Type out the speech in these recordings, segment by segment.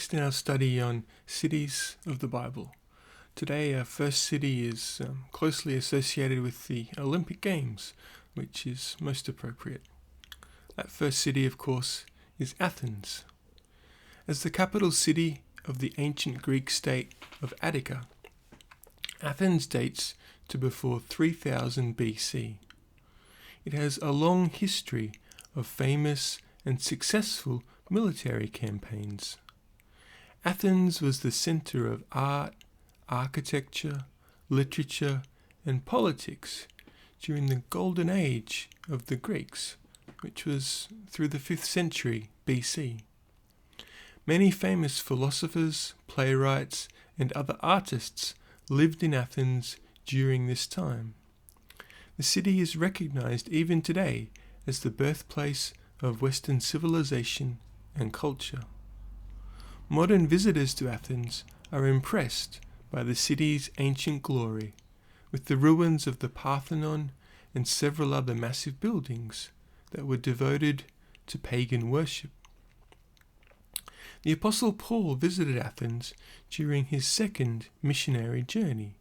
next in our study on cities of the Bible. Today our first city is closely associated with the Olympic Games, which is most appropriate. That first city, of course, is Athens. As the capital city of the ancient Greek state of Attica, Athens dates to before 3000 BC. It has a long history of famous and successful military campaigns. Athens was the center of art, architecture, literature, and politics during the golden age of the Greeks, which was through the 5th century BC. Many famous philosophers, playwrights, and other artists lived in Athens during this time. The city is recognized even today as the birthplace of Western civilization and culture. Modern visitors to Athens are impressed by the city's ancient glory, with the ruins of the Parthenon and several other massive buildings that were devoted to pagan worship. The Apostle Paul visited Athens during his second missionary journey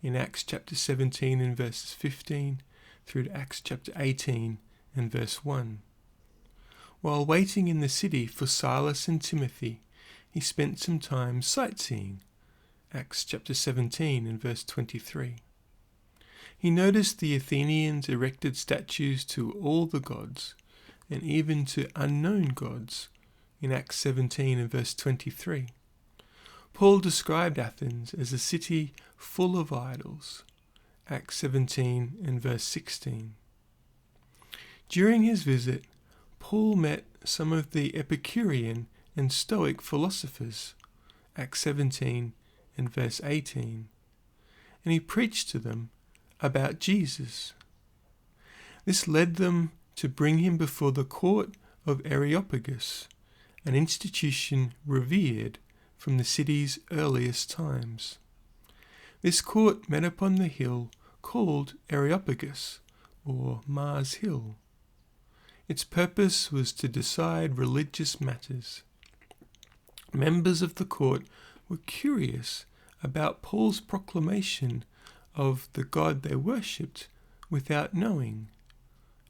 in Acts chapter 17 and verses 15 through to Acts chapter 18 and verse 1. While waiting in the city for Silas and Timothy, he spent some time sightseeing, Acts chapter 17 and verse 23. He noticed the Athenians erected statues to all the gods, and even to unknown gods, in Acts 17 and verse 23. Paul described Athens as a city full of idols, Acts 17 and verse 16. During his visit, Paul met some of the Epicurean and Stoic philosophers, Acts 17 and verse 18, and he preached to them about Jesus. This led them to bring him before the court of Areopagus, an institution revered from the city's earliest times. This court met upon the hill called Areopagus, or Mars Hill. Its purpose was to decide religious matters. Members of the court were curious about Paul's proclamation of the God they worshipped without knowing,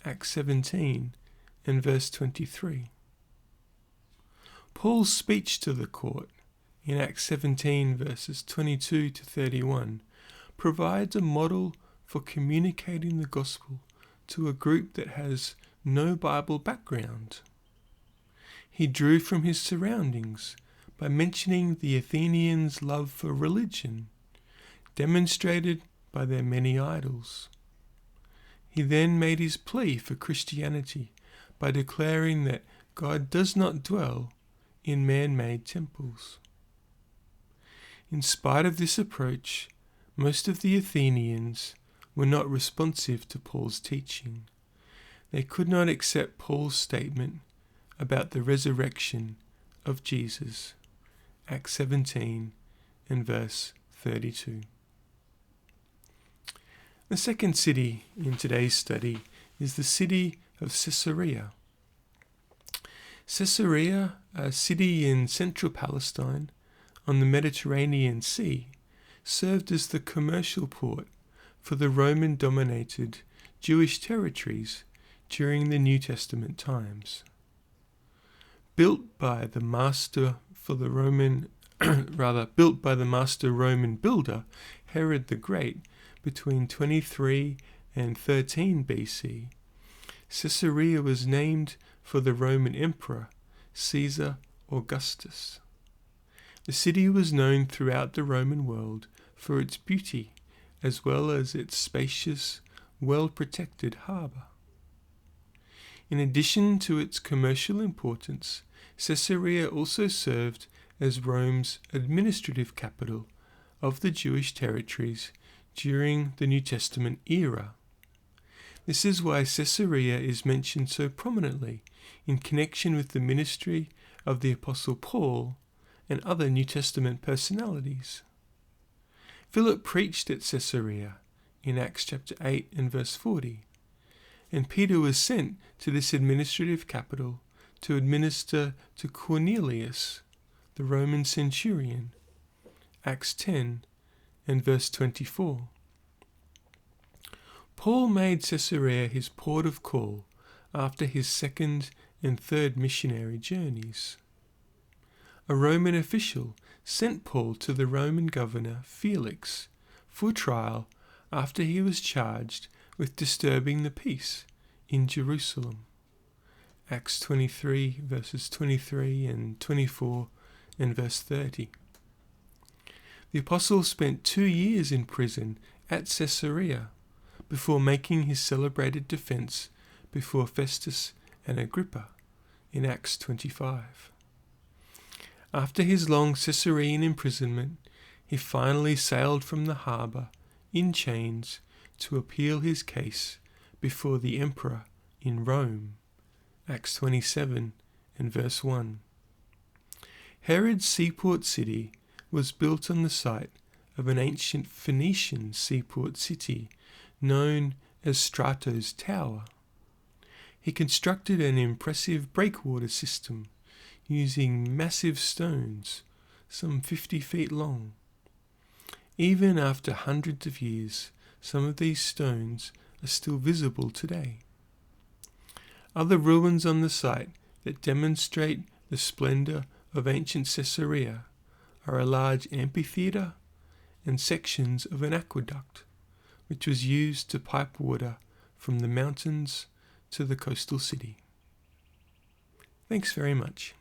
Acts 17 and verse 23. Paul's speech to the court in Acts 17 verses 22 to 31 provides a model for communicating the gospel to a group that has no Bible background. He drew from his surroundings by mentioning the Athenians' love for religion, demonstrated by their many idols. He then made his plea for Christianity by declaring that God does not dwell in man-made temples. In spite of this approach, most of the Athenians were not responsive to Paul's teaching. They could not accept Paul's statement about the resurrection of Jesus, Acts 17 and verse 32. The second city in today's study is the city of Caesarea. Caesarea, a city in central Palestine on the Mediterranean Sea, served as the commercial port for the Roman-dominated Jewish territories during the New Testament times. Built by the master Roman builder Herod the Great between 23 and 13 BC, Caesarea was named for the Roman emperor Caesar Augustus. The city was known throughout the Roman world for its beauty, as well as its spacious, well-protected harbour. In addition to its commercial importance, Caesarea also served as Rome's administrative capital of the Jewish territories during the New Testament era. This is why Caesarea is mentioned so prominently in connection with the ministry of the Apostle Paul and other New Testament personalities. Philip preached at Caesarea in Acts chapter 8 and verse 40, and Peter was sent to this administrative capital to administer to Cornelius, the Roman centurion, Acts 10 and verse 24. Paul made Caesarea his port of call after his second and third missionary journeys. A Roman official sent Paul to the Roman governor Felix for trial after he was charged with disturbing the peace in Jerusalem. Acts 23 verses 23 and 24 and verse 30. The apostle spent 2 years in prison at Caesarea before making his celebrated defense before Festus and Agrippa in Acts 25. After his long Caesarean imprisonment, he finally sailed from the harbour in chains to appeal his case before the emperor in Rome. Acts 27 and verse 1. Herod's seaport city was built on the site of an ancient Phoenician seaport city known as Strato's Tower. He constructed an impressive breakwater system using massive stones, some 50 feet long. Even after hundreds of years, some of these stones are still visible today. Other ruins on the site that demonstrate the splendour of ancient Caesarea are a large amphitheatre and sections of an aqueduct, which was used to pipe water from the mountains to the coastal city. Thanks very much.